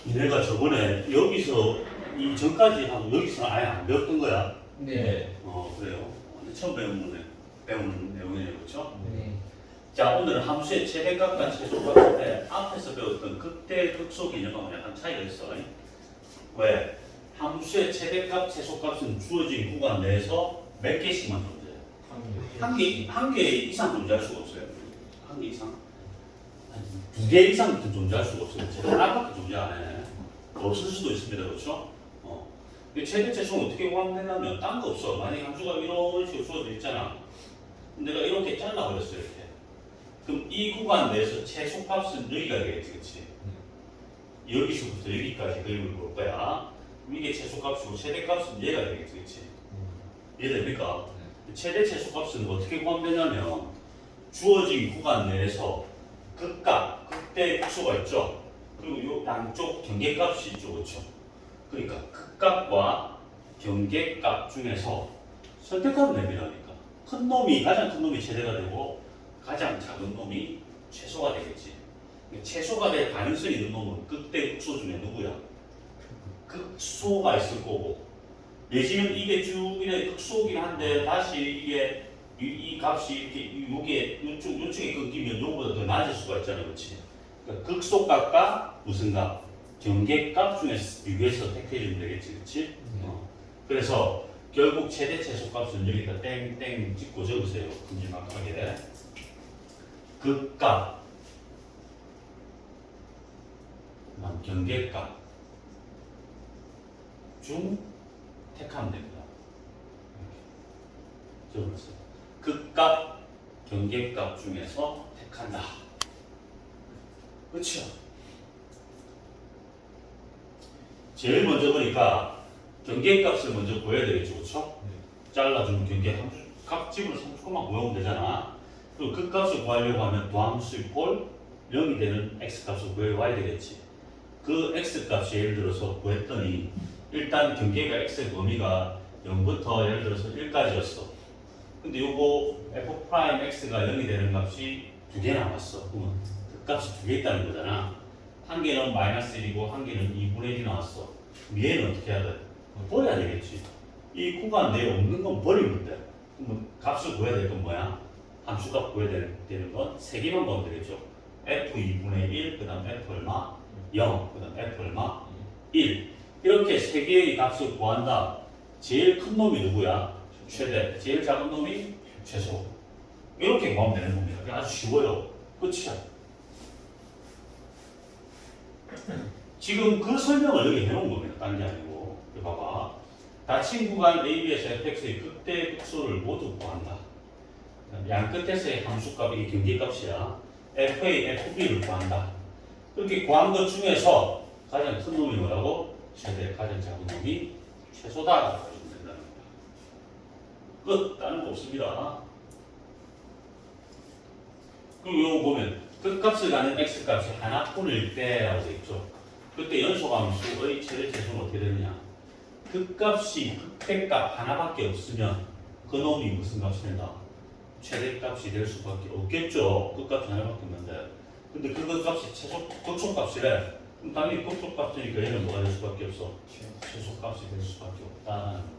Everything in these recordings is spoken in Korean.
내가 저번에 여기서 이 전까지 하고 여기서는 아예 안 배웠던 거야. 네. 그래요. 처음 배우는 내용이네요, 그렇죠? 네. 자, 오늘은 함수의 최대값과 최소값인데 앞에서 배웠던 극대, 극소 개념하고 약간 차이가 있어. 왜? 함수의 최대값, 최소값은 주어진 구간 내에서 몇 개씩만 존재해요. 한 개 이상 존재할 수가 없어요. 한 개 이상? 두 개 이상부터 존재할 수가 없어요. 제가 하나밖에 존재 안 해. 없을 수도 있습니다. 그렇죠? 최대 최소는 어떻게 구하냐면 딴 거 없어. 만약에 함수가 이런 식으로 주어져 있잖아. 내가 이렇게 잘라버렸어. 이렇게. 그럼 이 구간 내에서 최소값은 여기가 되겠지. 그치? 여기서부터 여기까지 그림을 볼 거야. 이게 최소값이고 최대값은 얘가 되겠지. 그치? 이해됩니까? 최대 최소값은 어떻게 구하면 되냐면 주어진 구간 내에서 극값, 극대, 극소가 있죠. 그리고 요 양쪽 경계값이 있죠. 그렇죠? 그러니까 극값과 경계값 중에서 선택하면 됩니다니까. 가장 큰 놈이 최대가 되고 가장 작은 놈이 최소가 되겠지. 최소가 될 가능성이 있는 놈은 극대, 극소 중에 누구야? 극소가 있을 거고, 내지는 이게 쭉 이렇게 극소긴 한데 다시 이게 이 값이 이렇게 요게 요쪽에 끊기면 요거보다 더 낮을 수가 있잖아요, 그렇지? 그러니까 극소값과 무슨 값? 경계값 중에서 비교해서 택해주면 되겠지, 그렇지? 그래서 결국 최대 최소값은 여기다 땡땡 찍고 적으세요. 큼지막하게. 극값, 경계값 중 택하면 됩니다. 적어보세요. 극값, 경계값 중에서 택한다. 그렇죠? 제일 먼저 보니까 경계값을 먼저 구해야 되겠죠, 그렇죠? 잘라주면 경계 값집을 30만 구하면 되잖아. 그리고 극값을 구하려고 하면 도함수 꼴 0이 되는 x값을 구해와야 되겠지. 그 x값이 예를 들어서 구했더니 일단 경계가 x의 범위가 0부터 예를 들어서 1까지였어. 근데 요거 f'x가 0이 되는 값이 두 개 남았어. 그러면 그 값이 두 개 있다는 거잖아. 한 개는 마이너스 1이고 한 개는 2분의 1이 나왔어. 그럼 얘는 어떻게 해야 돼? 버려야 되겠지. 이 구간 내에 없는 건 버리면 돼. 그러면 값을 구해야 될 건 뭐야? 함수값 구해야 되는 건 세 개만 구하면 되겠죠. f 2분의 1, 그 다음 f 얼마? 0, 그 다음 f 얼마? 1. 이렇게 세 개의 값을 구한다. 제일 큰 놈이 누구야? 최대. 제일 작은 놈이 최소. 이렇게 구하면 되는 겁니다. 아주 쉬워요. 끝이야. 지금 그 설명을 여기 해놓은 겁니다. 딴 게 아니고. 여기 봐봐. 닫힌 구간 AB에서 fx의 극대 극소를 모두 구한다. 양 끝에서의 함수값이 경계값이야. f의 fb를 구한다. 그렇게 구한 것 중에서 가장 큰 놈이 뭐라고? 최대, 가장 작은 놈이 최소다라고 가지고 된다는 겁니다. 끝! 다른 거 없습니다. 그리고 요거 보면 끝값을 가는 x값이 하나뿐일 때라고 되어 있죠. 그때 연소함수의 최대 최소는 어떻게 되느냐? 극값이 극대값 하나밖에 없으면 그 놈이 무슨 값이 된다? 최대값이 될 수밖에 없겠죠. 끝값이 하나밖에 없는데. 근데 그 값이 극소값이래. 그럼 당연히 극소값이니까 얘는 뭐가 될 수밖에 없어? 최소값이 될 수밖에 없다는 겁니다.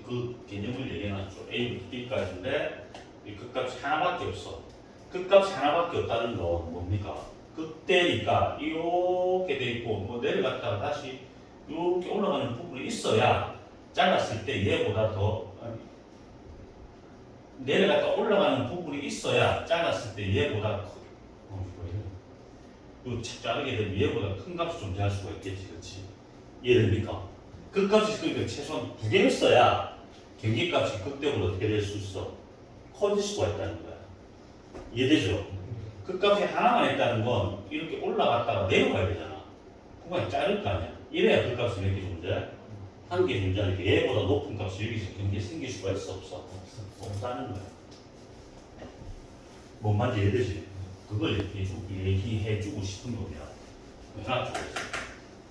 그 개념을 얘기해놨죠. A부터 B까지인데 이 극값이 하나밖에 없어. 극값이 하나밖에 없다는 건 뭡니까? 극대니까 이렇게 돼 있고 뭐 내려갔다가 다시 이렇게 올라가는 부분이 있어야 잘랐을 때 얘보다 더 내려갔다 올라가는 부분이 있어야 잘랐을 때 얘보다 자르게 되면 얘보다 큰 값이 존재할 수가 있겠지, 그렇지? 이해됩니까? 그 값이 그러니까 최소한 두 개 있어야 경계값이 극대보다 어떻게 될 수 있어? 커질 수가 있다는 거야. 이해되죠? 그 값이 하나만 있다는 건 이렇게 올라갔다가 내려가야 되잖아. 그거 자를 거 아니야. 이래야 그 값이 몇 개 존재? 한 개 존재하니까 얘보다 높은 값이 여기서 경계에 생길 수가 있어, 없어? 없다는 거야. 뭔 말인지 이해되지? 그걸 얘기해주고 싶은 겁니다. 하나 쪽에서.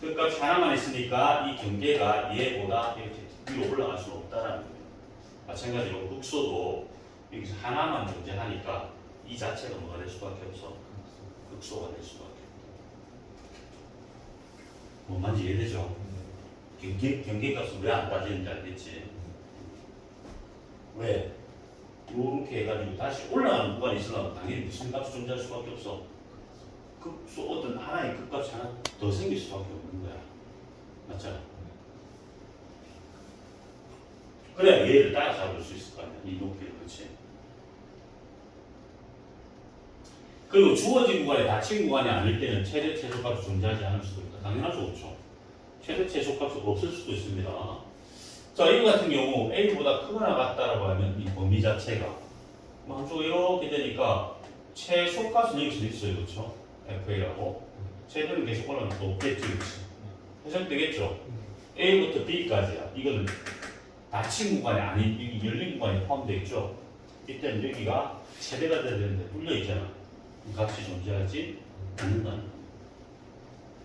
그 값이 하나만 있으니까 이 경계가 얘보다 이렇게 위로 올라갈 수는 없다라는 거예요. 마찬가지로 극소도 여기서 하나만 존재하니까 이 자체가 뭐가 될 수밖에 없어? 극소가 될 수밖에 없어. 뭔 말인지 이해되죠? 경계값은 왜 안 따지는지 알겠지? 왜? 이렇게 해가지고 다시 올라가는 구간이 있으려면 당연히 무슨 값이 존재할 수밖에 없어. 극소 어떤 하나의 극값이 하나 더 생길 수밖에 없는 거야. 맞잖아. 그래야 얘를 따라잡을 수 있을 거 아니야. 이 높이를. 그렇지. 그리고 주어진 구간이 닫힌 구간이 아닐 때는 최대 최소값이 존재하지 않을 수도 있다. 당연하죠. 그렇죠. 최대 최소값이 없을 수도 있습니다. 자, 이거 같은 경우 A보다 크거나 같다라고 하면 이 범위 자체가 뭐 한쪽 이렇게 되니까 최소값은 여기서 있어요. 그렇죠? FA라고. 최대는 계속 올라가면 또 없겠지. 그렇지? 해석되겠죠? A부터 B까지야. 이거는 닫힌 구간이 아닌 열린 구간이 포함되어 있죠. 이때는 여기가 최대가 돼야 되는데 뚫려 있잖아. 값이 존재하지 않는다는 거.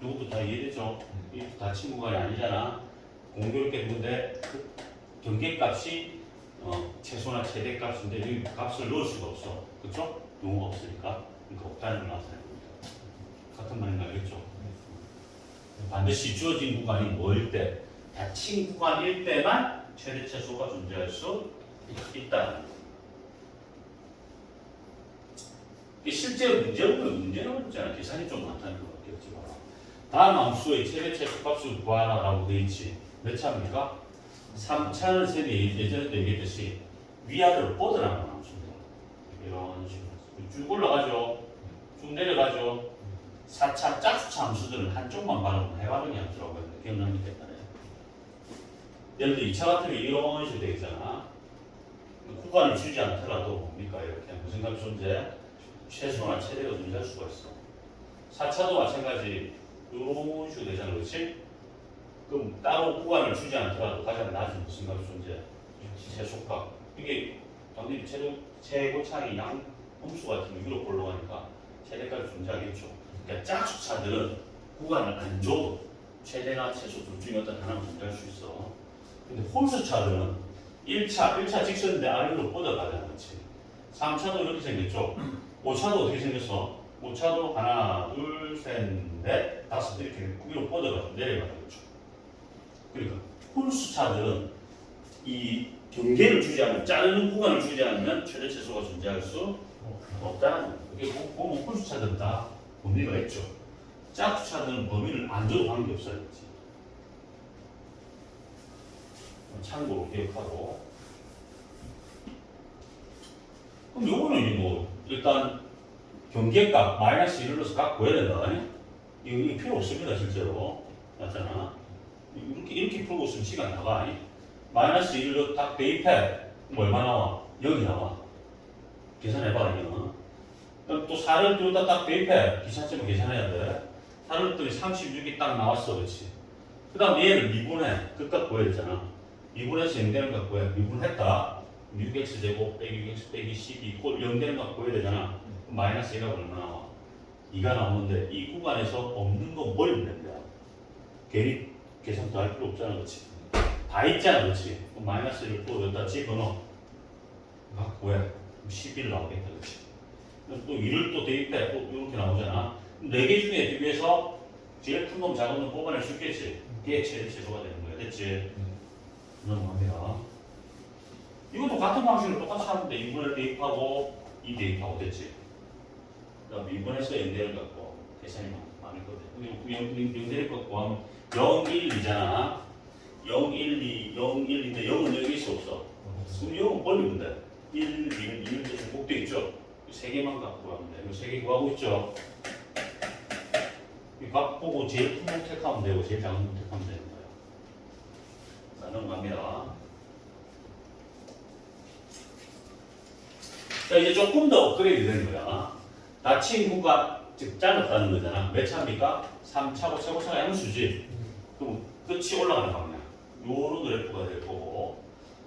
누구도 다 이해되죠? 이 닫힌 구간이 아니잖아. 공교롭게 누군데 그 경계값이 최소나 최대값인데 여기 값을 넣을 수가 없어. 그렇죠? 용어가 없으니까. 그러니까 없다는 걸 나타내는 겁니다. 같은 말인 거 알겠죠? 반드시 주어진 구간이 뭐일 때, 닫힌 구간일 때만 최대 최소가 존재할 수 있다. 실제 문제는 없잖아. 계산이 좀 많다는 것 같겠지. 다음 함수의 최대 최소값을 구하라라고 되어 있지. 몇 차입니까? 3차는 셈이 예전에도 얘기했듯이 위아래로 뻗어나가는 함수입니다. 이런 식으로 쭉 올라가죠. 쭉 내려가죠. 4차 짝수차 함수들은 한쪽만 바라보면 해바라기 함수라고 하는데 기억납니까? 예를 들어 2차 같은 경우 이런 식으로 되겠잖아. 구간을 주지 않더라도 뭡니까? 이렇게 무슨 값이 존재? 최소나 최대가 존재할 수가 있어. 4차도 마찬가지 이런 식으로 되잖아. 그렇지? 그럼 따로 구간을 주지 않더라도 가장 낮은 무슨 값이 존재? 최소값. 이게 당연히 최고차의 양 함수 같은 거 위로 올라가니까 최대값이 존재하겠죠. 그러니까 짝수차들은 구간을 안 줘도 최대나 최소 둘 중에 어떤 하나는 존재할 수 있어. 근데 홀수차들은 1차 직선인데 아래로 뻗어가잖아. 그렇지? 3차도 이렇게 생겼죠. 5차도 어떻게 생겼어? 5차도 하나, 둘, 셋, 넷, 다섯 이렇게 위로 뻗어가지고 내려가는 거죠. 그러니까 홀수차들은 이 경계를 주지 않으면, 자르는 구간을 주지 않으면 최대 최소가 존재할 수 없다는 거예요. 이게 보면 홀수차들은 다 범위가 있죠. 짝수차들은 범위를 안 줘도 관계없어요. 그렇지? 참고로 기억하고. 그럼 요거는 뭐 일단 경계값 마이너스 1을 넣어서 각 구해야 된다. 이거 필요 없습니다. 실제로. 맞잖아. 이렇게 풀고 있으면 시간 나가. 마이너스 1을 딱 대입해. 뭐 얼마 나와? 0이 나와. 계산해봐. 이거. 그럼 또 4를 띄우다 딱 대입해. 기차점을 계산해야 돼. 4를 띄우니 36이 딱 나왔어. 그렇지? 그 다음 얘를 미분해. 그값 구해야 되잖아. 미분해서 0 되는 값 구해. 미분했다. 6x제곱 빼기 6x 빼기 12 이꼴 0 되는 값 구해야 되잖아. 그럼 마이너스 1하고 얼마 나와? 2가 나오는데 이 구간에서 없는 거 버리면 된다. 괜히 계산 더 할 필요 없잖아. 그렇지? 다 있잖아. 그렇지? 그럼 마이너스 1을 또 여기다 집어넣어. 각 구해. 11 나오겠다. 그렇지? 그럼 또 1을 또 대입해. 또 이렇게 나오잖아. 4개 중에 비교해서 제일 큰 놈 작은 놈 뽑아낼 수 있겠지? 그게 최대 최소가 되는 거야. 됐지? 넘어갑니다. 이것도 같은 방식으로 똑같이 하는데 2분을 대입하고 2 대입하고 됐지? 그 다음에 2분에서 0대를 갖고 계산이 많을 거거든. 0대를 갖고 하면 0, 1, 2잖아. 0, 1, 2, 0, 1, 2인데 0은 여기 있어 없어? 그럼 0은 벌리면 돼. 1, 2는 2는 계속 목대 있죠? 3개만 갖고 하면 돼. 이거 3개 구하고 있죠? 이 값 보고 제일 큰 놈 택하면 되고 제일 작은 놈 택하면 되는 거예요. 자, 넘어갑니다. 자, 이제 조금 더 업그레이드 되는 거야. 닫힌 구간, 즉 잘랐다는 거잖아. 몇 차입니까? 3차고 최고차가 양수지. 그럼 끝이 올라가는 방향. 요런 그래프가 될 거고,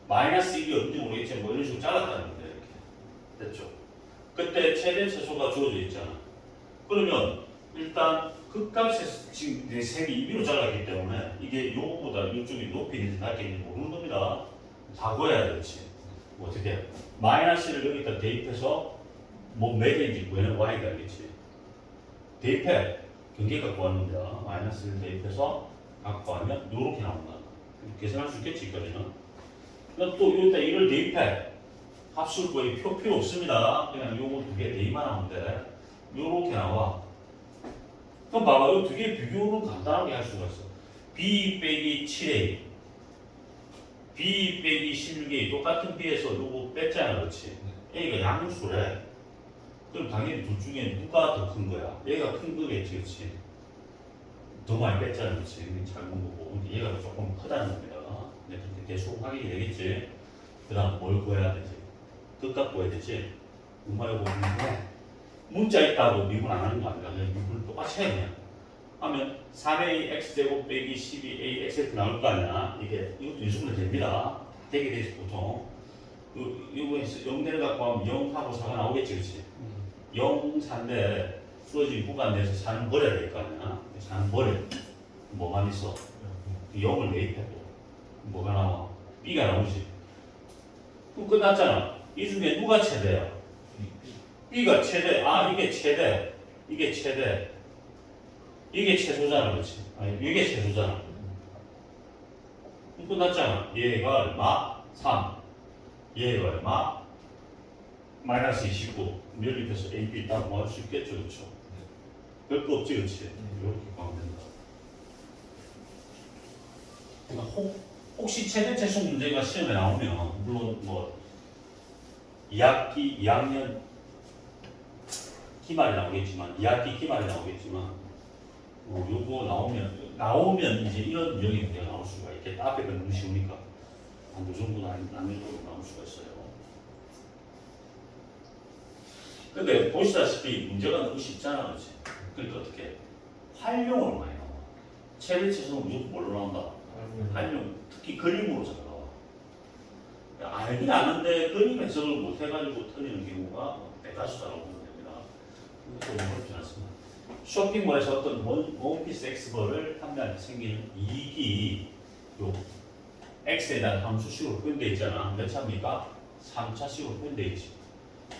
마이너스 1이 어딘지 모르겠지만 뭐 이런 식으로 잘랐다는 거야. 이렇게. 됐죠? 그때 최대 최소가 주어져 있잖아. 그러면 일단 극값에서 지금 내 색이 2비로 잘랐기 때문에 이게 요거보다 이쪽이 높이 있는지 낮게 있는지 모르는 겁니다. 다 구해야 되지. 어떻게? 마이너스를 여기다 대입해서 뭐 매개인지 구해는 y가 알겠지. 대입해. 경계가 구하는 거야. 마이너스 1 대입해서 갖고 하면 요렇게 나온다. 계산할 수 있겠지, 여기까지는. 그럼 또 여기다 이걸 대입해. 합수를 구해. 필요 없습니다. 그냥 요거 두 개 대입만 하면 돼. 요렇게 나와. 그럼 봐봐. 이 두 개 비교는 간단하게 할 수가 있어. b 빼기 7a, b 빼기 16a 똑같은 b에서 요거 뺐잖아, 그렇지? a가 양수래. 그럼 당연히 둘 중에 누가 더 큰 거야? 얘가 큰 거겠지, 그렇지? 더 많이 뺐잖아, 그렇지? 작은 거고. 근데 얘가 조금 크다는 겁니다. 근데 그렇게 대충 확인이 되겠지? 그 다음 뭘 구해야 되지? 끝값 구해야 되지? 음화요 보는데 문자 있다고 미분 안 하는 거 아니야? 미분을 똑같이 해, 그냥. 하면 3a x제곱 빼기 12a x 나올 거 아니야? 이것도 인수분해 됩니다. 되게 되지, 보통. 이거에서 0대를 갖고 하면 0하고 4가 나오겠지, 그렇지? 0, 4인데 주어진 구간 내에서 4는 버려야 될 거 아니야? 4는 버려. 뭐만 있어? 0을 대입해도 뭐가 나와? b가 나오지. 그럼 끝났잖아. 이 중에 누가 최대야? b가 최대. 아, 이게 최대. 이게 최대. 이게 최소잖아, 그렇지? 아니, 이게 최소잖아. 그럼 끝났잖아. 얘가 얼마? 3. 얘가 얼마? 마이너스 29. 연립해서 A, B 딱 구할 수 있겠죠, 그렇죠? 별거 없지, 그렇지? 이렇게 구하면 된다. 그러니까 혹시 최대 최소 문제가 시험에 나오면 물론 뭐 2학기, 2학년 기말이 나오겠지만 2학기 기말이 나오겠지만 요거 나오면 이제 이런 유형의 문제가 나올 수가 있겠다. 앞에 건 너무 쉬우니까 한 요 정도는 안면적으로 나올 수가 있어요. 근데 보시다시피 문제가 너무 쉽잖아, 그렇지? 그러니까 어떻게 활용으로 많이 나와. 최대 최소는 무조건 뭘로 나온다? 활용. 특히 그림으로 잘 나와. 알긴 아는데 그림 해석을 못 해가지고 틀리는 경우가 대다수다라고 보면 됩니다. 그것도 너무 어렵지 않습니다. 쇼핑몰에서 어떤 원피스 X벌을 판매할 때 생기는 이익이 요 X에 대한 함수식으로 표현되어 있잖아. 몇 차입니까? 3차식으로 표현되어 있지.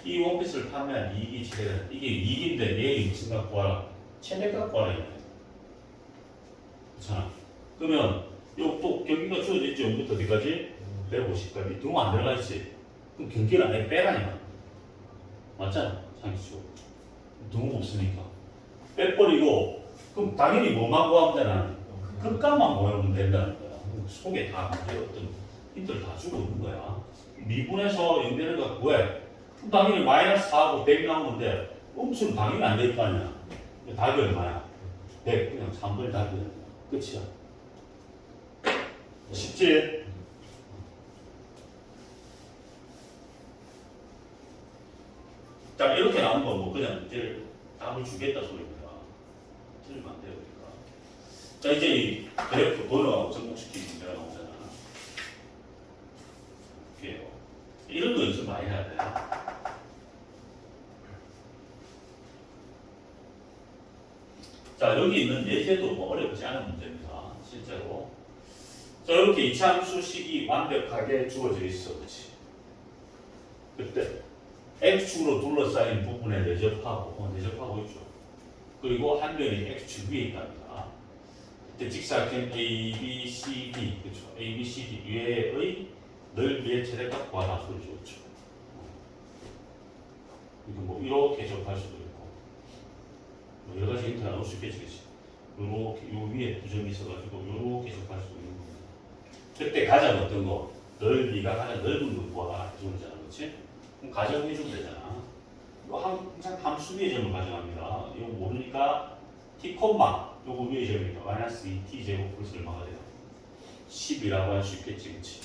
이 원피스를 판매한 이익이 최대가 이게 이익인데 얘 무슨 값 구하라? 최대값 구하라 이거야. 그렇잖아. 그러면 요 또 경기가 주어져 있지. 여기부터 어디까지? 150까지. 등 안 들어가 있지. 그럼 경기를 아예 빼라니까. 맞잖아. 상식적으로. 등 없으니까. 빼버리고 그럼 당연히 뭐만 구하면 되나? 끝값만 구하면 된다는 거야. 속에 다 어떤 힌트를 다 주고 있는 거야. 미분에서 연대를 갖고 구해. 그럼 당연히 마이너스 4하고 100 나오는데 음수는 당연히 안 될 거 아니야. 답이 얼마야? 100. 그냥 3분의 답이 되는 거야. 끝이야. 쉽지? 자, 이렇게 나온 거 뭐 그냥 이제 답을 주겠다 소리입니다. 틀리면 안 돼요, 그러니까. 자, 이제 이 그래프 번호하고 접목시키는 문제가 나오잖아. 이게요. 이런 거 연습 많이 해야 돼. 자, 여기 있는 예제도 뭐 어렵지 않은 문제입니다. 실제로. 자, 이렇게 이차함수식이 완벽하게 주어져 있어, 그렇지? 그때 X축으로 둘러싸인 부분에 내접하고 있죠. 그리고 한 면이 X축 위에 있답니다. 그때 직사각형 A, B, C, D, 그렇죠? A, B, C, D 위의 넓이의 최대값 구하라 소리죠, 그렇죠? 이거 뭐 이렇게 접할 수도 있고, 뭐 여러 가지 힌트가 나올 수 있겠지, 그렇지? 이렇게 요 위에 부정이 있어가지고 이렇게 접할 수 있는 겁니다. 그때 가장 어떤 거 넓이가 가장 넓은 거 구하라 해주잖아, 그렇지? 그럼 가정해주면 되잖아. 항상 함수 위의 점을 가정합니다. 이거 모르니까 t 콤마 요거 위의 점이니까 마이너스 2t 제곱 플러스 얼마가 돼요? 10이라고 할 수 있겠지, 그렇지?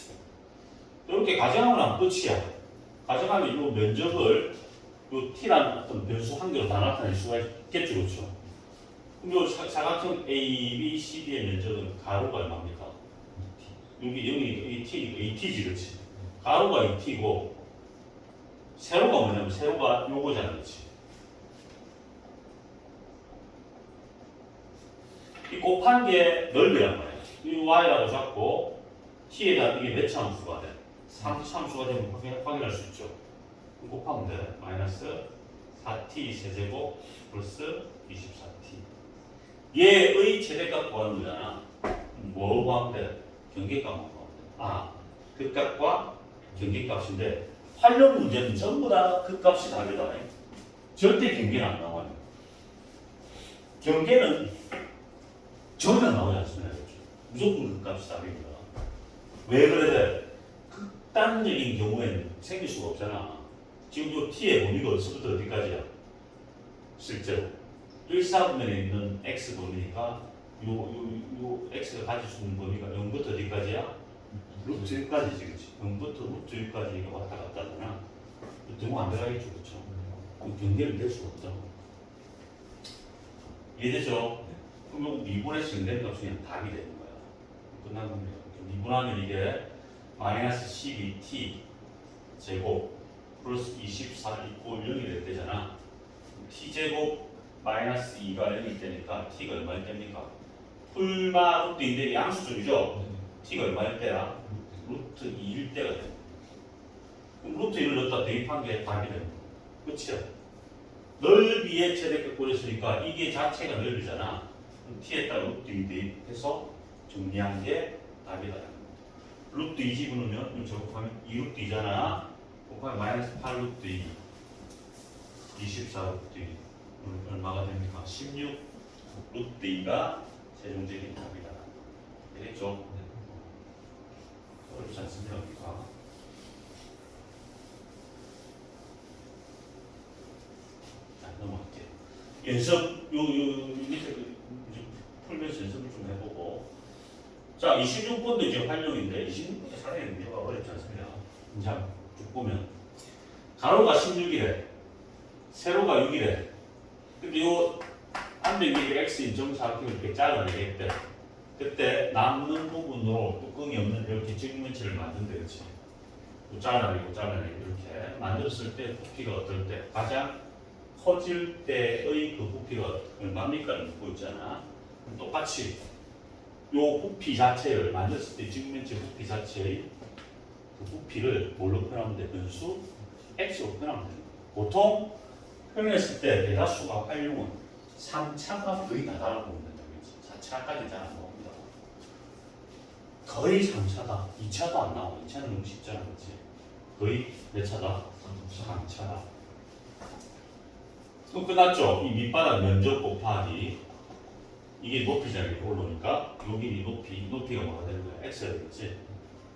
이렇게 가정하면 하면 끝이야. 가정하면 이 면적을 요 t라는 어떤 변수 한 개로 다 나타낼 수가 있겠죠, 그렇죠? 그럼 요 사각형 A, B, C, D의 면적은 가로가 얼마입니까? 여기 t니까 2t지, 그렇지? 가로가 2t고 세로가 뭐냐면 세로가 요거잖아, 그렇지? 이 곱한 게 넓이란 말이야. 이 y라고 잡고 t에 대한 이게 몇 차 함수가 돼? 3차 함수가 되면 확인할 수 있죠. 그럼 곱하면 돼. 마이너스 4t 세제곱 플러스 24t. 얘의 최대값 구하는 거잖아. 뭐 구하면 돼? 경계값만 구하면 돼. 아, 극값과 경계값인데 활용 문제는 전부 다 극값이 다르다. 절대 경계는 안 나와요. 경계는 전혀 나오지 않습니다. 무조건 극값이 답입니다. 왜 그래 돼? 극단적인 경우에는 생길 수가 없잖아. 지금 이 t의 범위가 어디서부터 어디까지야? 실제로 1사분면에 있는 x 범위니까 요 x가 가질 수 있는 범위가 0부터 어디까지야? 루트 1까지지, 그렇지? 0부터 루트 1까지 왔다 갔다 하잖아. 너무 안 들어가겠죠, 그렇죠? 경계를 낼 수가 없죠. 이해되죠? 그럼 요 미분에서 정된 값이 그냥 답이 되는 거야. 끝난 겁니다. 미분하면 이게 마이너스 12t 제곱 플러스 24 이꼴 0이 될 때잖아. t제곱 마이너스 2가 0일 때니까 t가 얼마일 때입니까? 풀마 루트인데 양수점이죠? t가 얼마일 때야? 루트 2일 때가 돼. 그럼 루트 1을 넣었다 대입한 게 답이 되는 거야. 끝이야. 넓이의 최대값 구했으니까 이게 자체가 넓이잖아. 그럼 t에다가 루트 2 대입해서 정리한 게 답이다. 루트 2 집어넣으면 제곱하면 2루트 2잖아. 곱하면 마이너스 8 루트 2 24 루트 2 얼마가 됩니까? 16 루트 2가 최종적인 답이다. 되겠죠? 어렵지 않습니다. 우리가. 자, 넘어갈게요. 연습, 밑에 풀면서 연습을 좀 해보고. 자, 26번도 이제 활용인데, 26번도 상당히 문제가 어렵지 않습니다. 자, 쭉 보면. 가로가 16이래. 세로가 6이래. 근데 요 안쪽에 x인 정사각형을 이렇게 잘라내겠대. 그때 남는 부분으로 뚜껑이 없는 이렇게 직면체를 만든대, 그렇지? 잘라내고 이렇게 만들었을 때 부피가 어떨 때 가장 커질 때의 그 부피가 얼마입니까? 묻고 있잖아. 똑같이 요 부피 자체를 만들었을 때 직면체 부피 자체의 그 부피를 뭘로 표현하면 돼? 변수 x로 표현하면 돼. 보통 표현했을 때 대다수가 활용은 3차가 거의 다다라고 보면 된다. 4차까지 잘 안 나옵니다. 거의 3차다. 2차도 안 나와. 2차는 너무 쉽잖아. 그렇지? 거의 몇 차다? 3차다. 그럼 끝났죠? 이 밑바닥 면적 곱하기 이게 높이잖아. 이렇게 올라오니까 여기 높이가 뭐가 되는 거야? x가 되겠지?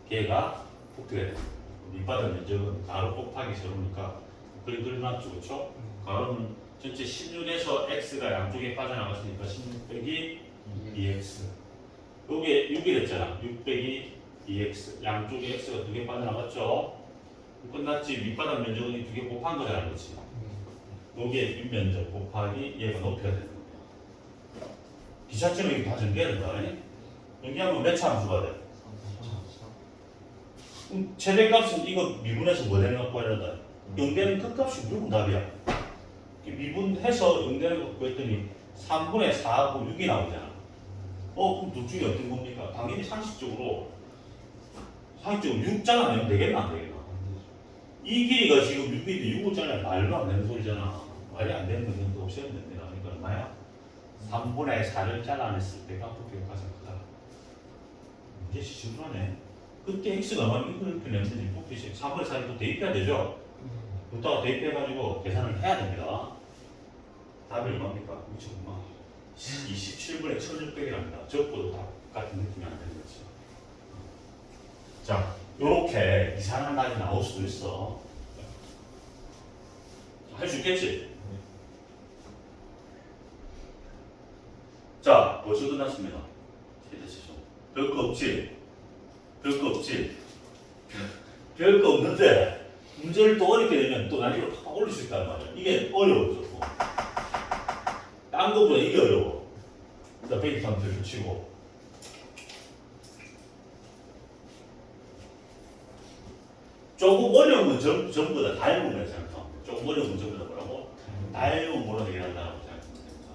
걔가 부피가 되는 거야. 밑바닥 면적은 가로 곱하기 세로니까 그림 그려놨죠. 그렇죠? 가로는 전체 16에서 x가 양쪽에 빠져나갔으니까 16 빼기 2x. 요게 6이 됐잖아. 6 빼기 2x. 양쪽에 x가 2개 빠져나갔죠. 끝났지. 밑바닥 면적은 이 2개 곱한 거잖아. 그렇지? 요게 윗면적 곱하기 얘가 높이가 되는 거야. 기차처럼 이게 다 전개해야 된다. 전개하면 몇 차 함수가 돼? 최대값은 이거 미분해서 뭐 되는 거 구하려다. 연대는 끝값이 무조건 답이야. 미분해서 연대는 거 구했더니 3분의 4하고 6이 나오잖아. 그럼 둘 중에 어떤 겁니까? 당연히 상식적으로 6 잘라내면 되겠나 안 되겠나? 이 길이가 지금 6인데 6을 잘라내면 말도 안 되는 소리잖아. 말이 안 되는 건 또 없애면 됩니다. 그러니까 얼마야? 3분의 4를 잘라냈을 때가 부피가 가장 크다. 이게 시중하네. 그때 x가 얼마면 이렇게 내면 되지. 부피 3분의 4를 또 대입해야 되죠? 여기다가 대입해가지고 계산을 해야 됩니다. 답이 얼마입니까? 27분의 1600이랍니다. 적고도 답 같은 느낌이 안 되는 거지. 자, 요렇게 이상한 답이 나올 수도 있어. 할 수 있겠지? 자, 벌써 끝났습니다. 별거 없지? 별거 없지? 별거 없는데 문제를 또 어렵게 되면 또 난이도를 팍 올릴 수 있단 말이야. 이게 어려워 조금. 딴 거보다 이게 어려워. 일단 베이트 상태를 치고 조금 어려운 건 전부 다 다양한 생각하면 조금 어려운 건 전부 다 뭐라고? 다양한 뭐로 해결한다고 생각하면 됩니다.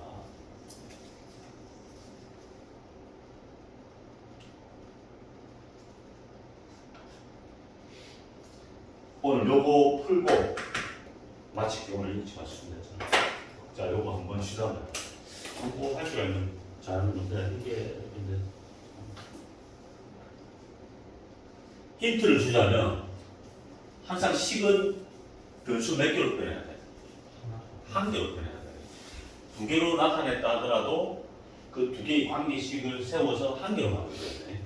오늘 요거 풀고 마치 오늘 일찍 마치면 되잖아. 자, 요거 한번 시도하면 할 줄 알면 잘하는데 이게 근데 힌트를 주자면 항상 식은 변수 몇 개로 표현해야 돼? 한 개로 표현해야 돼. 두 개로 나타냈다 하더라도 그 두 개의 관계식을 세워서 한 개로 만들어야 돼.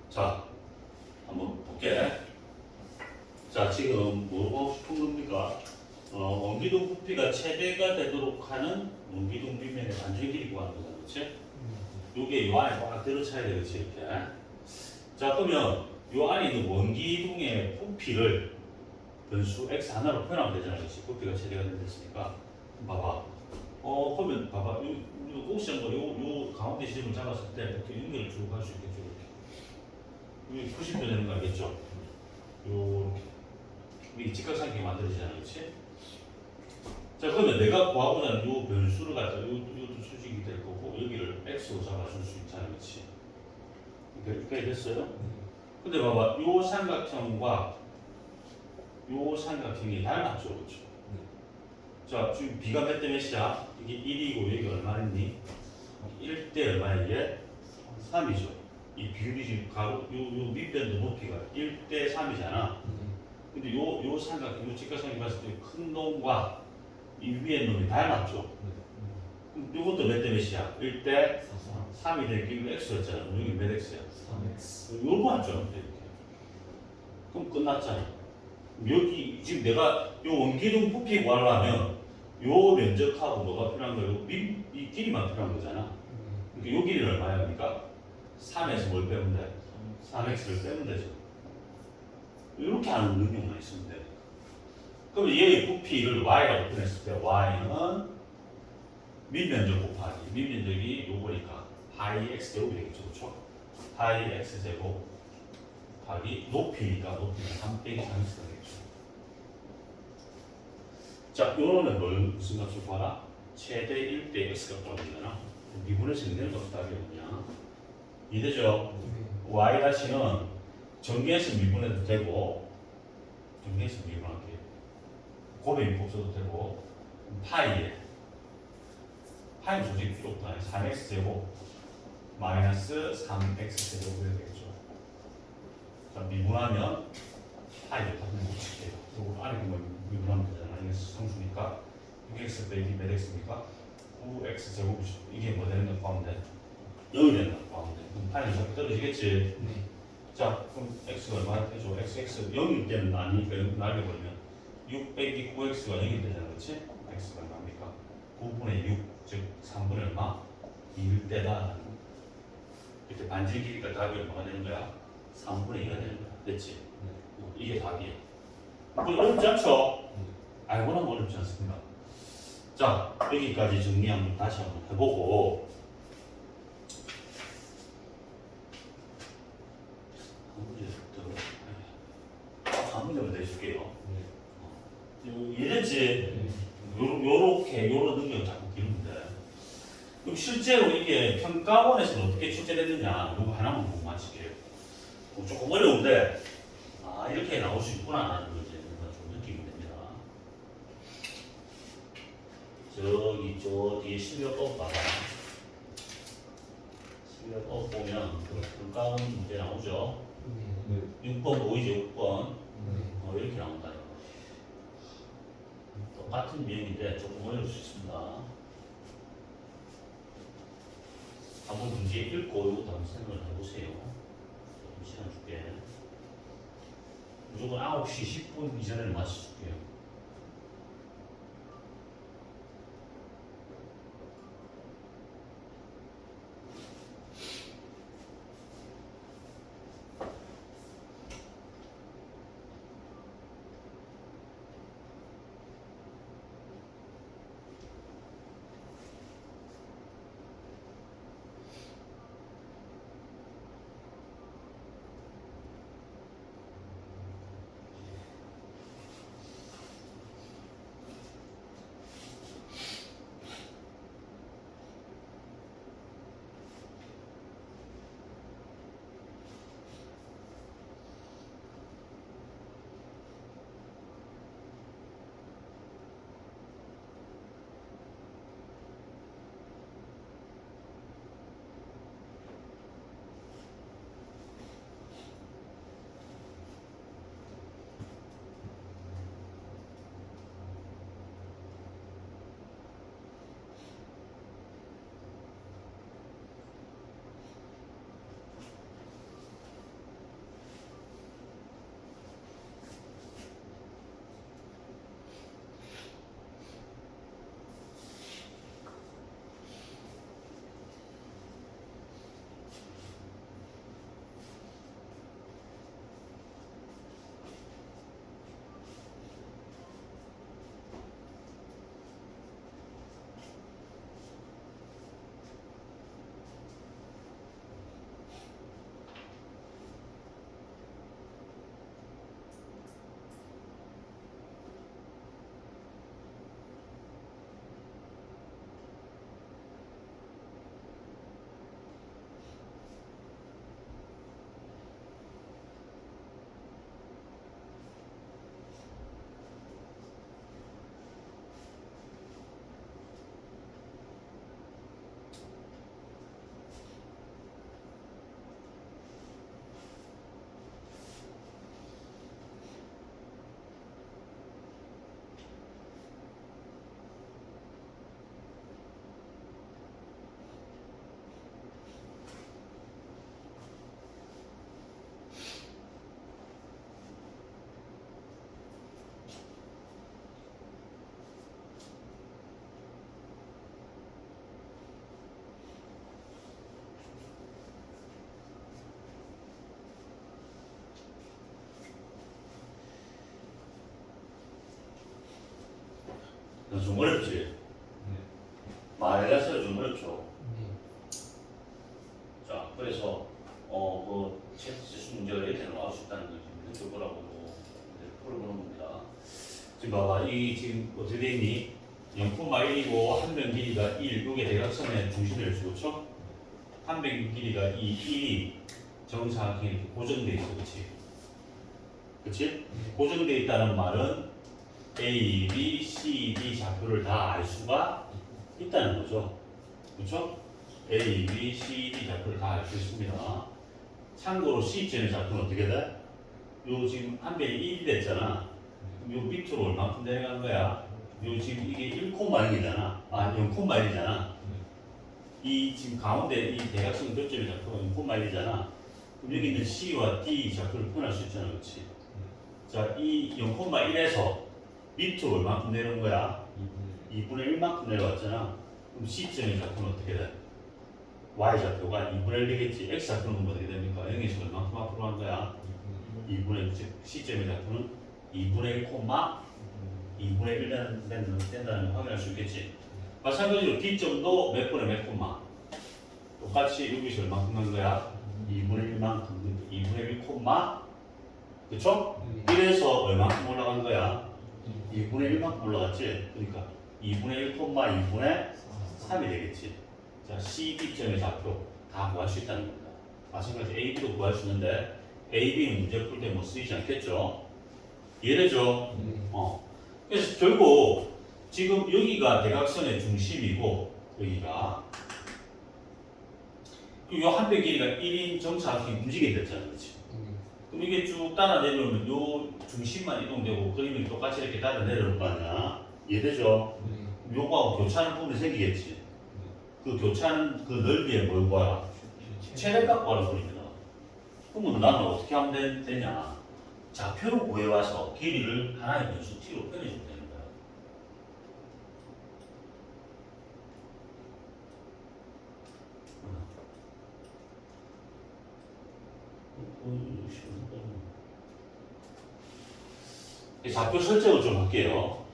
자, 한번 볼게. 자, 지금 뭐 보고 싶은 겁니까? 원기둥 부피가 최대가 되도록 하는 원기둥 빗면의 반죽 길이 구하는 거잖아, 그렇지? 요게 요 안에 꽉 들어차야 되겠지, 이렇게. 자, 그러면 요 안에 있는 원기둥의 부피를 변수 x 하나로 표현하면 되잖아, 그렇지? 부피가 최대가 된댔으니까. 봐봐. 그러면 봐봐. 요 꼭지한 거, 요 가운데 지점을 잡았을 때 이렇게 연결을 쭉 할 수 있겠죠, 이렇게. 90도 되는 거 알겠죠? 요렇게. 이게 직각삼각형이 만들어지잖아, 그렇지? 자, 그러면 내가 구하고자 하는 요 변수를 갖다 요도 수직이 될 거고 여기를 x로 잡아줄 수 있잖아, 그렇지? 이렇게 됐어요? 근데 봐봐, 요 삼각형과 요 삼각형이 닮았죠, 그렇죠? 자, 지금 b가 몇 대 몇이야? 이게 1이고 여기 얼마였니? 1대 얼마야 이게? 3이죠. 이 비율이 지금 가로 요 밑변도 높이가 1대 3이잖아. 근데 요 삼각형, 요 직각삼각형 봤을 때 큰 놈과 이 위에 놈이 닮았죠. 그럼 요것도 몇 대 몇이야? 1대 3이 되기 x였잖아. 여기 몇 x야? 3x. 요거 하죠. 이렇게. 그럼 끝났잖아. 여기 지금 내가 요 원기둥 부피 구하려면 요 면적하고 뭐가 필요한 거예요? 이 길이만 필요한 거잖아. 그러니까 요 길이는 얼마야? 그러니까 3에서 뭘 빼면 돼? 3x를 빼면 되죠. 이렇게 하는 능력만 있으면 돼. 그럼 얘의 부피를 y라고 표현했을 때 y는 밀면적 곱하기 밀면적이 요거니까 파이 x 제곱이 되겠죠. 그렇죠? 파이 x 제곱 곱하기 높이니까 높이는 3 빼기 3x 되겠죠. 자, 요거는 뭘 무슨 값을 구하라? 최대 1대 x가 구하잖아. 미분에서 있는 값을 답이 뭐냐? 이해되죠? y 다시는 정리해서 미분해도 되고 정리해서 미분할게요. 곱의 미분 써도 되고 파이는 솔직히 필요 없다. 3x 제곱 마이너스 3x 제곱이 되겠죠. 자, 미분하면 파이를 답을 못 칠게요. 그리고 안에 뭐 미분하면 되잖아. 이게 상수니까 6x 빼기 몇 x입니까? 9x 제곱이죠. 이게 뭐 되는 거 구하면 돼? 0이 되는 거 구하면 돼. 그럼 파이는 자꾸 떨어지겠지? 네. 자, 그럼 x가 얼마나 되죠? x 0일 때는 아니니까 0 날려버리면 6 빼기 9x가 0이 되잖아. 그렇지? x가 얼마입니까? 9분의 6, 즉 3분의 얼마? 2일 때다. 이렇게 반질 길이가 답이 얼마가 되는 거야? 3분의 2가 되는 거야. 됐지? 이게 답이야. 그럼 어렵지 않죠? 알고 나면 어렵지 않습니다. 자, 여기까지 정리 한번 다시 한번 해보고 한 문제만 더 해줄게요. 이랬지? 요렇게 요런 능력을 자꾸 기르는데 그럼 실제로 이게 평가원에서는 어떻게 출제됐느냐 요거 하나만 보고 마칠게요. 조금 어려운데 아 이렇게 나올 수 있구나 하는 걸 이제 좀 느끼게 됩니다. 저기 저 뒤에 실력법 봐봐. 실력법 보면 그 평가원 문제 나오죠. 6번 보이죠? 6번 이렇게 나온다. 똑같은 유형인데 조금 어려울 수 있습니다. 한번 문제 읽고 이것도 한번 생각을 해보세요. 좀 시간 줄게. 무조건 9시 10분 이전에 맞춰줄게요. 좀 어렵지? 말해서 좀 어렵죠. 자, 그래서 그 채수 문제가 이렇게 나올 수 있다는 걸 좀 느껴보라고 풀어보는 겁니다. 지금 봐봐, 이 지금 어떻게 돼 있니? 0,1이고 한 명 길이가 1, 이게 대각선의 중심을 주고, 그렇죠? 한 명 길이가 2, 1이 정사각형이 이렇게 고정돼 있어, 그렇지? 그렇지? 고정돼 있다는 말은 A, B, C, D 좌표를 다 알 수가 있다는 거죠. 그렇죠? A, B, C, D 좌표를 다 알 수 있습니다. 참고로 C점의 좌표는 어떻게 돼? 요 지금 한 변이 1이 됐잖아. 요 밑으로 얼마큼 내려간 거야? 요 지금 이게 1,1이잖아. 0,1이잖아. 이 지금 가운데 이 대각선 교점의 좌표가 0,1이잖아. 그럼 여기 있는 C와 D 좌표를 표현할 수 있잖아, 그렇지? 자, 이 0,1에서 밑으로 얼마큼 내려온 거야? 2분의 1만큼 내려왔잖아. 그럼 C점의 좌표는 어떻게 돼? Y좌표가 2분의 1 되겠지. X좌표는 어떻게 됩니까? 0에서 얼마큼 앞으로 간 거야? 2분의 1, 즉 C점의 좌표는 2분의 1, 2분의 1 된다는 걸 확인할 수 있겠지. 마찬가지로 D점도 몇 분의 몇 콤마. 똑같이 여기서 얼마큼 간 거야? 2분의 1만큼. 2분의 1 콤마. 그쵸? 1에서 얼마큼 올라간 거야? 2분의 1만큼 올라갔지? 그러니까 2분의 1 콤마 2분의 3이 되겠지. 자, CD점의 좌표 다 구할 수 있다는 겁니다. 마찬가지 AB도 구할 수 있는데 AB는 문제 풀 때 뭐 쓰이지 않겠죠? 이해되죠? 그래서 결국 지금 여기가 대각선의 중심이고 여기가 이 한 배 길이가 1인 정사각형이 움직이게 됐잖아, 그렇지? 그럼 이게 쭉 따라 내려오면 요 중심만 이동되고 그림이 똑같이 이렇게 따라 내려올 거 아니야? 이해되죠? 요거하고 교차하는 부분이 생기겠지. 그 교차하는 그 넓이에 뭘 구하라? 최대값 구하라 소리입니다. 그러면 나는 어떻게 하면 되냐? 좌표를 구해와서 길이를 하나의 변수 t로 표현해주면 되는 거야. 좌표 설정을 좀 할게요.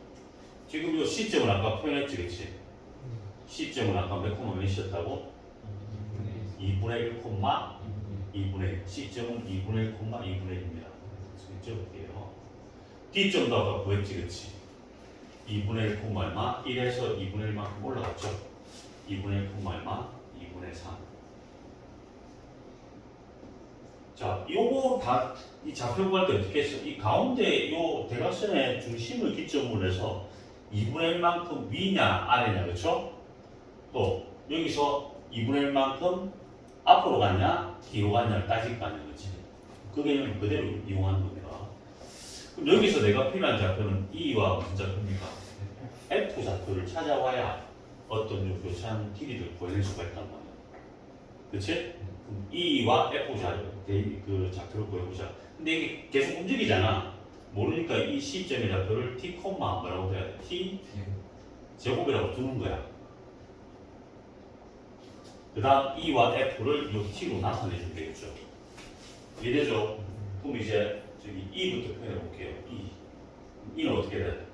지금 이 C점을 아까 표현했지, 그치? C점은 아까 몇 콤마 몇이었다고? 2분의 1 콤마 2분의 1. C점은 2분의 1 콤마 2분의 1입니다. 적을게요. D점도 아까 구했지, 그치? 2분의 1 콤마 얼마? 1에서 2분의 1만큼 올라갔죠? 2분의 1 콤마 얼마? 2분의 3. 자, 요거 다 이 좌표 구할 때 어떻게 했어? 이 가운데 요 대각선의 중심을 기점으로 해서 2분의 1만큼 위냐 아래냐, 그렇죠? 또 여기서 2분의 1만큼 앞으로 갔냐 뒤로 갔냐를 따질 거 아니야, 그렇지? 그 개념을 그대로 이용하는 겁니다. 그럼 여기서 내가 필요한 좌표는 E와 무슨 좌표입니까? F 좌표를 찾아와야 어떤 요 교차하는 길이를 구해낼 수가 있단 말이야. 그렇지? 그럼 E와 F 그 좌표를 구해보자. 근데 이게 계속 움직이잖아. 모르니까 이 C점의 좌표를 T, 뭐라고 해야 돼? T 제곱이라고 두는 거야. 그 다음 E와 F를 이 T로 나타내주면 되겠죠. 이해되죠? 그럼 이제 저기 E부터 표현해 볼게요. E는 어떻게 돼?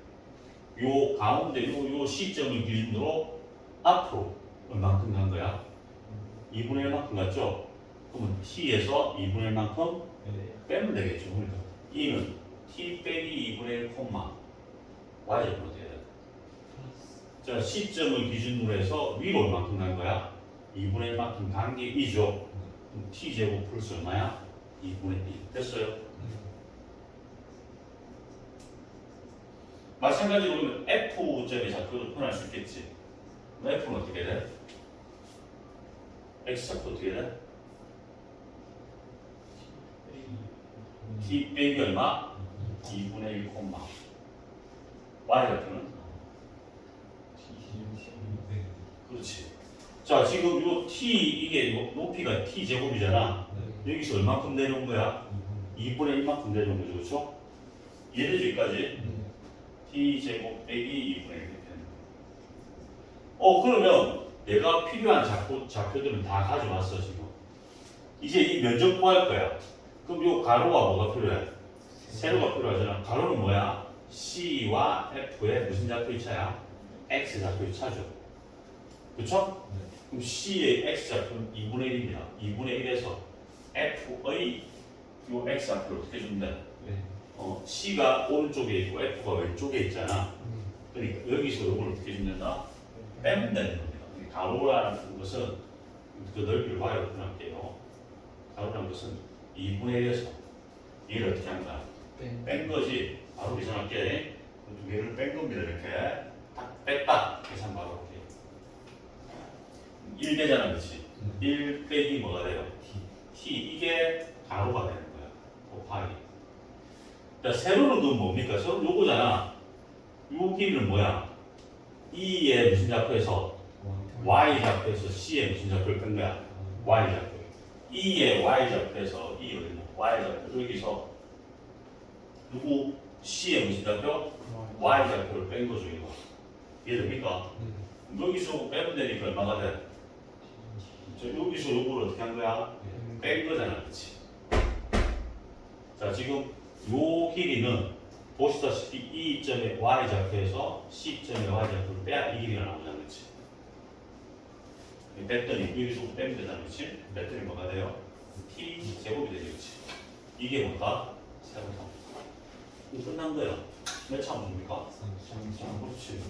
요 가운데 요 C점을 기준으로 앞으로 얼만큼 간 거야? 2분의 1만큼 갔죠? 그러면 T에서 2분의 1만큼 빼면 되겠죠. 그러니까 E는 T 빼기 2분의 1 콤마 Y절은 어떻게 돼? 자, C점을 기준으로 해서 위로 얼만큼 간 거야? 2분의 1만큼 간 게 E죠. 그럼 T제곱 플러스 얼마야? 2분의 1. 됐어요? 마찬가지로 F점의 좌표도 표현할 수 있겠지. 그럼 F는 어떻게 돼? X좌표 어떻게 돼? T 빼기 얼마? 2분의 1 콤마 Y좌표는? 그렇지. 자, 지금 요 T 이게 높이가 T 제곱이잖아. 여기서 얼마큼 내려온 거야? 2분의 1만큼 내려온 거죠, 그렇죠? 이해되죠, 여기까지? T 제곱 빼기 2분의 1 그러면 내가 필요한 좌표들은 다 가져왔어, 지금. 이제 이 면적 구할 거야. 그럼 요 가로가 뭐가 필요해? 세로가 필요하잖아. 가로는 뭐야? C와 F의 무슨 좌표 이차야? x 좌표의 차죠. 그쵸? 그럼 C의 x 좌표는 2분의 1입니다. 2분의 1에서 F의 요 x 좌표를 어떻게 준대? C가 오른쪽에 있고 F가 왼쪽에 있잖아. 그러니까 여기서 이걸 어떻게 준단다? 빼면 되는 겁니다. 가로라는 것은 그 넓이를 y로 표현할게요. 가로라는 것은 2분의 1에서 얘를 어떻게 한다? 뺀 거지. 바로 계산할게. 두 개를 뺀 겁니다. 이렇게 딱 뺐다. 계산 바로 할게요. 1 되잖아, 그렇지? 1 빼기 뭐가 돼요? t. 이게 가로가 되는 거야. 곱하기. 자, 세로는 그건 뭡니까? 세로는 요거잖아. 요 길이는 뭐야? E의 무슨 좌표에서 Y 좌표에서 C의 무슨 좌표를 뺀 거야? Y 좌표. E의 Y 좌표에서 E 어디 Y 좌표 여기서 누구 C의 무슨 좌표? Y 좌표를 뺀 거죠 이거. 이해됩니까? 여기서 빼면 되니까 얼마가 돼? 여기서 요거를 어떻게 한 거야? 뺀 거잖아, 그렇지? 자, 지금 요 길이는 보시다시피 E점의 Y 좌표에서 C점의 Y 좌표를 빼야 이 길이가 나오잖아, 그렇지? 뺐더니 여기서 빼면 되잖아, 그렇지? 뺐더니 뭐가 돼요? T 제곱이 되죠, 그렇지? 이게 뭐다? 세로선. 이거 끝난 거예요. 몇 차 뭡니까? 3차. 그렇지.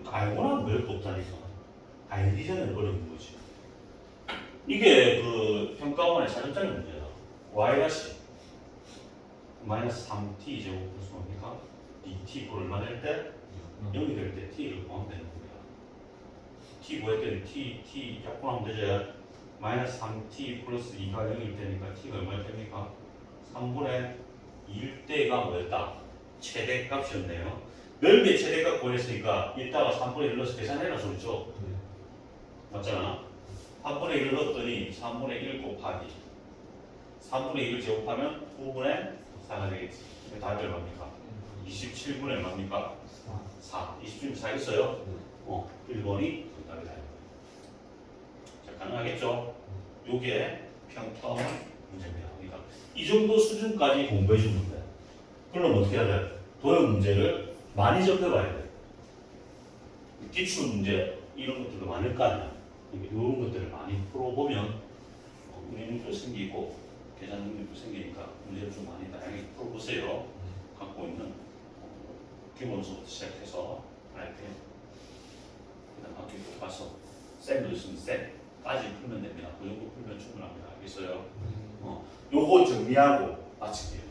알고 나면 별거 없다니까. 알기 전에 어려운 거지. 이게 그 평가원의 4점짜리 문제야. y-마이너스 3t 제곱 플러스 뭡니까? dt 그 얼마 될 때? 0이 될 때 t를 포함되는 겁니다. t 구했더니 t 약분하면 되죠. 마이너스 3t 플러스 2가 0일 때니까 t가 얼마 됩니까? 3분의 2일 때가 뭐였다? 최대값이었네요. 넓이의 최대값 구했으니까 이따가 3분의 1 넣어서 계산해라 소리죠. 맞잖아. 3분의 1을 넣었더니 3분의 1 곱하기 3분의 1을 제곱하면 9분의 4가 되겠지. 답이 얼마입니까? 27분의 얼마입니까? 4. 27분의 4 있어요? 1번이 정답이 돼요. 자, 가능하겠죠? 요게 평가원 문제입니다. 그러니까 이 정도 수준까지 공부해 주면 돼. 그럼 어떻게 해야 돼? 도형 문제를 많이 접해봐야 돼. 기출 문제 이런 것들도 많을 거 아니야. 이런 것들을 많이 풀어보면 운행력도 생기고 계산 능력도 생기니까 문제를 좀 많이 다양하게 풀어보세요. 갖고 있는 기본서부터 시작해서 할 때 그다음 학교 가서 쌤도 있으면 쌤까지 풀면 됩니다. 그 정도 풀면 충분합니다. 알겠어요? 요거 정리하고 마칠게요.